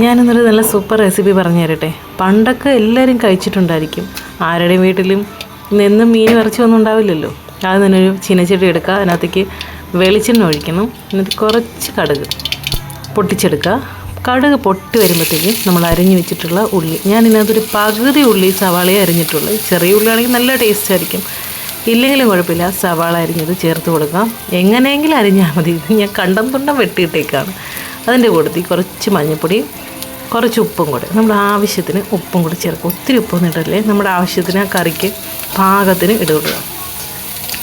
ഞാനിന്നൊരു നല്ല super recipe പറഞ്ഞു തരട്ടെ. പണ്ടൊക്കെ എല്ലാവരും കഴിച്ചിട്ടുണ്ടായിരിക്കും. ആരുടെയും വീട്ടിലും ഇന്നും മീൻ ഇറച്ചിയൊന്നും ഉണ്ടാവില്ലല്ലോ. അത് തന്നെ ഒരു ചീനച്ചട്ടി എടുക്കുക, അതിനകത്തേക്ക് വെളിച്ചെണ്ണ ഒഴിക്കണം, എന്നിട്ട് കുറച്ച് കടുക് പൊട്ടിച്ചെടുക്കുക. കടുക് പൊട്ടി വരുമ്പോഴത്തേക്ക് നമ്മൾ അരിഞ്ഞു വെച്ചിട്ടുള്ള ഉള്ളി, ഞാനിതിനകത്തൊരു പകുതി ഉള്ളി സവാളയെ അരിഞ്ഞിട്ടുള്ളൂ. ചെറിയ ഉള്ളിയാണെങ്കിൽ നല്ല ടേസ്റ്റ് ആയിരിക്കും, ഇല്ലെങ്കിലും കുഴപ്പമില്ല. സവാള അരിഞ്ഞത് ചേർത്ത് കൊടുക്കാം. എങ്ങനെയെങ്കിലും അരിഞ്ഞാൽ മതി. ഇത് ഞാൻ കണ്ടം തുണ്ടം വെട്ടിയിട്ടേക്കാണ്. അതിൻ്റെ കൂട്ടത്തിൽ കുറച്ച് മഞ്ഞൾപ്പൊടിയും കുറച്ച് ഉപ്പും കൂടെ, നമ്മുടെ ആവശ്യത്തിന് ഉപ്പും കൂടി ചേർക്കുക. ഒത്തിരി ഉപ്പൊന്നും ഇടല്ലേ, നമ്മുടെ ആവശ്യത്തിന് ആ കറിക്ക് പാകത്തിന് ഇടുക.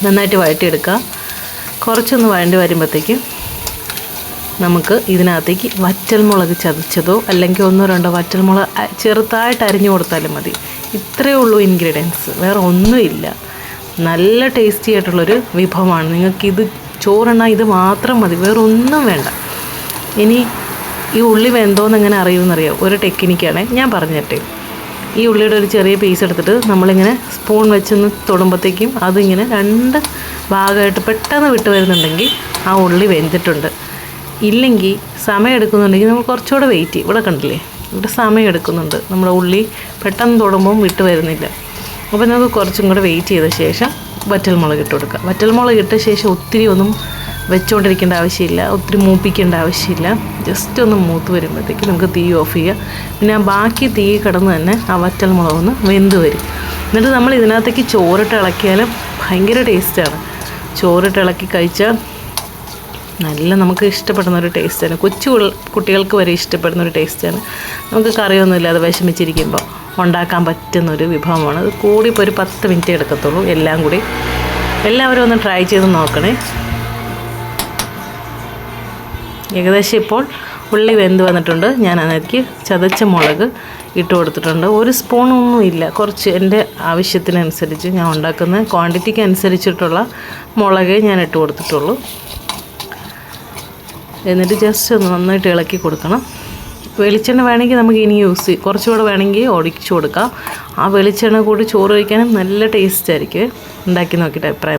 നന്നായിട്ട് വഴറ്റിയെടുക്കുക. കുറച്ചൊന്ന് വഴണ്ടി വരുമ്പോഴത്തേക്ക് നമുക്ക് ഇതിനകത്തേക്ക് വറ്റൽമുളക് ചതച്ചതോ അല്ലെങ്കിൽ 1-2 വറ്റൽമുളക് ചെറുതായിട്ട് അരിഞ്ഞു കൊടുത്താലും മതി. ഇത്രയേ ഉള്ളൂ ഇൻഗ്രീഡിയൻസ്, വേറെ ഒന്നുമില്ല. നല്ല ടേസ്റ്റി ആയിട്ടുള്ളൊരു വിഭവമാണ്. നിങ്ങൾക്കിത് ചോറുണ്ണാൻ ഇത് മാത്രം മതി, വേറെ ഒന്നും വേണ്ട. ഇനി ഈ ഉള്ളി വെന്തോന്ന് എങ്ങനെ അറിയുമെന്നറിയാം, ഒരു ടെക്നിക്കാണ് ഞാൻ പറഞ്ഞു തരട്ടെ. ഈ ഉള്ളിയുടെ ഒരു ചെറിയ പീസ് എടുത്തിട്ട് നമ്മളിങ്ങനെ സ്പൂൺ വെച്ചൊന്ന് തൊടുമ്പോഴത്തേക്കും അതിങ്ങനെ 2 ഭാഗമായിട്ട് പെട്ടെന്ന് വിട്ട് വരുന്നുണ്ടെങ്കിൽ ആ ഉള്ളി വെന്തിട്ടുണ്ട്. ഇല്ലെങ്കിൽ സമയം എടുക്കുന്നുണ്ടെങ്കിൽ നമ്മൾ കുറച്ചുകൂടെ വെയിറ്റ് ചെയ്യും. ഇവിടെ കണ്ടില്ലേ, ഇവിടെ സമയം എടുക്കുന്നുണ്ട്, നമ്മുടെ ഉള്ളി പെട്ടെന്ന് തൊടുമ്പം വിട്ട് വരുന്നില്ല. അപ്പോൾ നമുക്ക് കുറച്ചും കൂടെ വെയിറ്റ് ചെയ്ത ശേഷം വറ്റൽമുളക് ഇട്ട് കൊടുക്കുക. വറ്റൽമുളക് ഇട്ട ശേഷം ഒത്തിരി ഒന്നും വെച്ചുകൊണ്ടിരിക്കേണ്ട ആവശ്യമില്ല, ഒത്തിരി മൂപ്പിക്കേണ്ട ആവശ്യമില്ല. ജസ്റ്റ് ഒന്ന് മൂത്ത് വരുമ്പോഴത്തേക്ക് നമുക്ക് തീ ഓഫ് ചെയ്യുക. പിന്നെ ആ ബാക്കി തീ കിടന്ന് തന്നെ ആ വറ്റൽമുളകൊന്ന് വെന്ത് വരും. എന്നിട്ട് നമ്മൾ ഇതിനകത്തേക്ക് ചോറിട്ട് ഇളക്കിയാലും ഭയങ്കര ടേസ്റ്റാണ്. ചോറിട്ട് ഇളക്കി കഴിച്ചാൽ നല്ല നമുക്ക് ഇഷ്ടപ്പെടുന്ന ഒരു ടേസ്റ്റാണ്. കുട്ടികൾക്ക് വരെ ഇഷ്ടപ്പെടുന്ന ഒരു ടേസ്റ്റാണ്. നമുക്ക് കറിയൊന്നുമില്ലാതെ വിഷമിച്ചിരിക്കുമ്പോൾ ഉണ്ടാക്കാൻ പറ്റുന്നൊരു വിഭവമാണ്. അത് കൂടിപ്പോൾ ഒരു 10 മിനിറ്റ് എടുക്കത്തുള്ളൂ. എല്ലാം കൂടി എല്ലാവരും ഒന്ന് ട്രൈ ചെയ്ത് നോക്കണേ. ഏകദേശം ഇപ്പോൾ ഉള്ളി വെന്ത് വന്നിട്ടുണ്ട്. ഞാൻ അതിലേക്ക് ചതച്ച മുളക് ഇട്ട് കൊടുത്തിട്ടുണ്ട്. 1 സ്പൂണൊന്നും ഇല്ല, കുറച്ച് എൻ്റെ ആവശ്യത്തിനനുസരിച്ച്, ഞാൻ ഉണ്ടാക്കുന്ന ക്വാണ്ടിറ്റിക്ക് അനുസരിച്ചിട്ടുള്ള മുളകേ ഞാൻ ഇട്ട് കൊടുത്തിട്ടുള്ളൂ. എന്നിട്ട് ജസ്റ്റ് ഒന്ന് നന്നായിട്ട് ഇളക്കി കൊടുക്കണം. വെളിച്ചെണ്ണ വേണമെങ്കിൽ നമുക്ക് ഇനി യൂസ് ചെയ്യും, കുറച്ചുകൂടെ വേണമെങ്കിൽ ഒഴിച്ചു കൊടുക്കാം. ആ വെളിച്ചെണ്ണ കൂടി ചോറ് കഴിക്കാനും നല്ല ടേസ്റ്റ് ആയിരിക്കും. ഉണ്ടാക്കി നോക്കിയിട്ട് അഭിപ്രായം